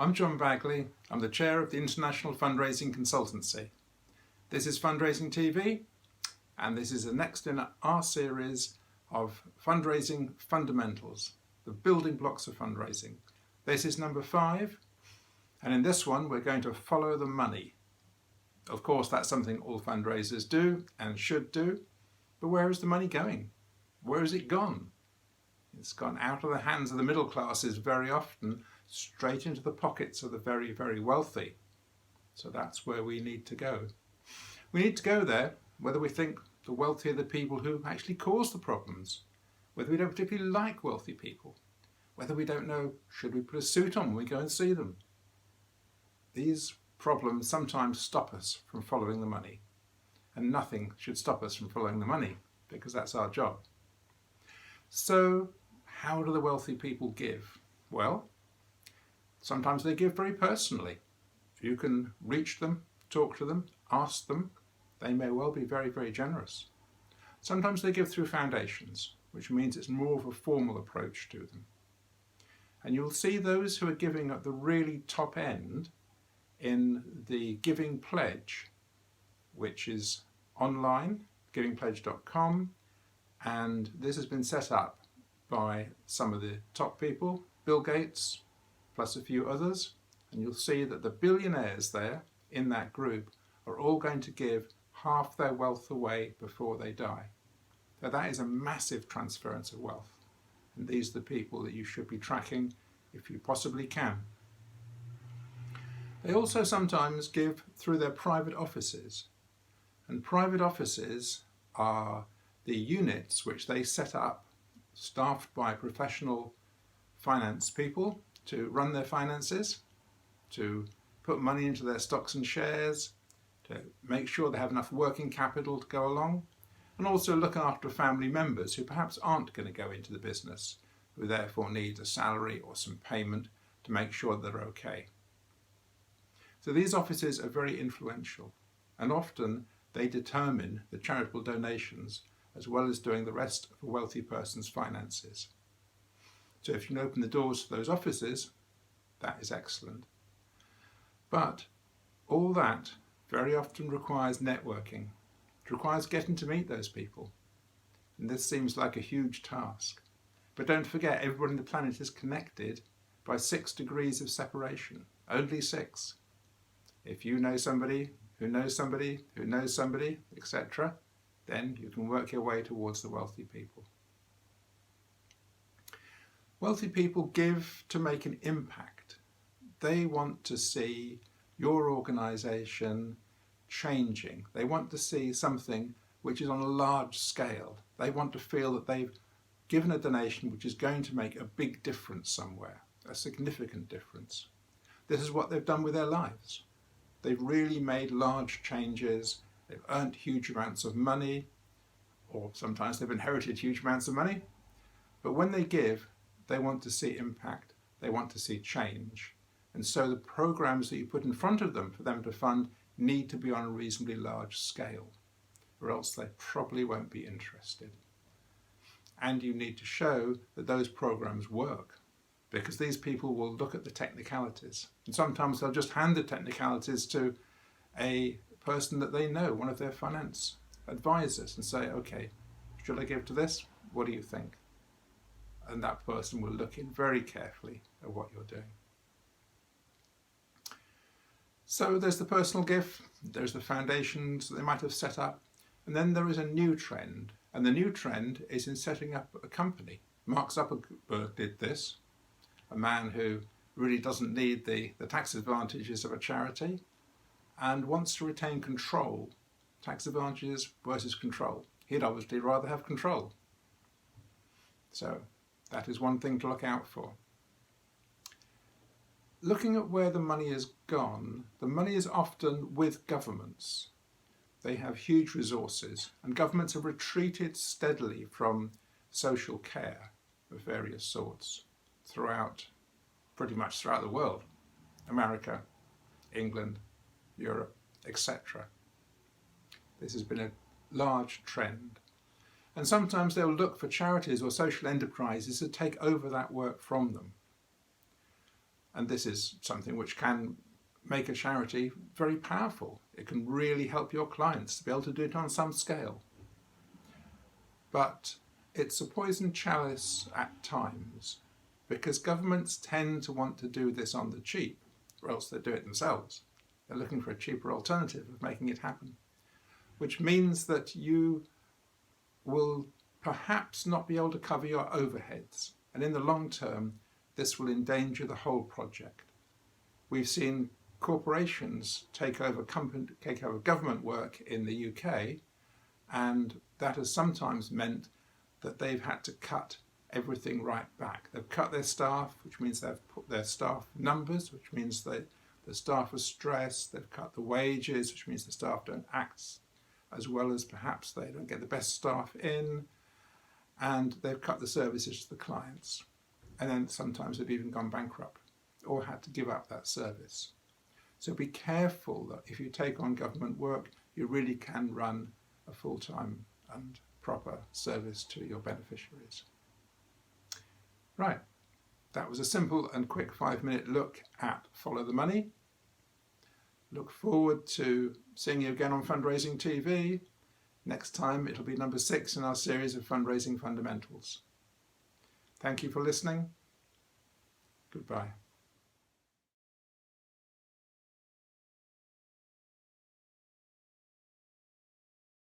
I'm John Bagley. I'm the chair of the International Fundraising Consultancy. This is Fundraising TV, and this is the next in our series of fundraising fundamentals, the building blocks of fundraising. This is number 5, and in this one we're going to follow the money. Of course, that's something all fundraisers do and should do, but where is the money going? Where has it gone? It's gone out of the hands of the middle classes very often, straight into the pockets of the very, very wealthy. So that's where we need to go. We need to go there whether we think the wealthy are the people who actually cause the problems, whether we don't particularly like wealthy people, whether we don't know, should we put a suit on when we go and see them. These problems sometimes stop us from following the money, and nothing should stop us from following the money because that's our job. So how do the wealthy people give? Well, sometimes they give very personally. If you can reach them, talk to them, ask them, they may well be very, very generous. Sometimes they give through foundations, which means it's more of a formal approach to them. And you'll see those who are giving at the really top end in the Giving Pledge, which is online, givingpledge.com, and this has been set up by some of the top people, Bill Gates, plus a few others, and you'll see that the billionaires there in that group are all going to give half their wealth away before they die. So that is a massive transference of wealth, and these are the people that you should be tracking if you possibly can. They also sometimes give through their private offices, and private offices are the units which they set up, staffed by professional finance people to run their finances, to put money into their stocks and shares, to make sure they have enough working capital to go along, and also look after family members who perhaps aren't going to go into the business, who therefore need a salary or some payment to make sure they're okay. So these offices are very influential, and often they determine the charitable donations as well as doing the rest of a wealthy person's finances. So if you can open the doors to those offices, that is excellent. But all that very often requires networking. It requires getting to meet those people. And this seems like a huge task. But don't forget, everybody on the planet is connected by 6 degrees of separation. Only 6. If you know somebody who knows somebody who knows somebody, etc., then you can work your way towards the wealthy people. Wealthy people give to make an impact. They want to see your organisation changing. They want to see something which is on a large scale. They want to feel that they've given a donation which is going to make a big difference somewhere, a significant difference. This is what they've done with their lives. They've really made large changes. They've earned huge amounts of money, or sometimes they've inherited huge amounts of money. But when they give, they want to see impact. They want to see change. And so the programs that you put in front of them for them to fund need to be on a reasonably large scale, or else they probably won't be interested. And you need to show that those programs work, because these people will look at the technicalities. And sometimes they'll just hand the technicalities to a person that they know, one of their finance advisors, and say, okay, should I give to this? What do you think? And that person will look in very carefully at what you're doing. So there's the personal gift, there's the foundations that they might have set up, and then there is a new trend. And the new trend is in setting up a company. Mark Zuckerberg did this, a man who really doesn't need the tax advantages of a charity and wants to retain control. Tax advantages versus control. He'd obviously rather have control. So that is one thing to look out for. Looking at where the money has gone, the money is often with governments. They have huge resources, and governments have retreated steadily from social care of various sorts pretty much throughout the world. America, England, Europe, etc. This has been a large trend. And sometimes they'll look for charities or social enterprises to take over that work from them. And this is something which can make a charity very powerful. It can really help your clients to be able to do it on some scale. But it's a poison chalice at times, because governments tend to want to do this on the cheap, or else they do it themselves. They're looking for a cheaper alternative of making it happen, which means that you will perhaps not be able to cover your overheads. And in the long term, this will endanger the whole project. We've seen corporations take over government work in the UK, and that has sometimes meant that they've had to cut everything right back. They've cut their staff, which means they've put their staff numbers, which means that the staff are stressed. They've cut the wages, which means the staff don't act as well as perhaps they don't get the best staff in, and they've cut the services to the clients. And then sometimes they've even gone bankrupt or had to give up that service. So be careful that if you take on government work, you really can run a full-time and proper service to your beneficiaries. Right, that was a simple and quick 5-minute look at Follow the Money. Look forward to seeing you again on Fundraising TV. Next time it'll be number 6 in our series of Fundraising Fundamentals. Thank you for listening. Goodbye.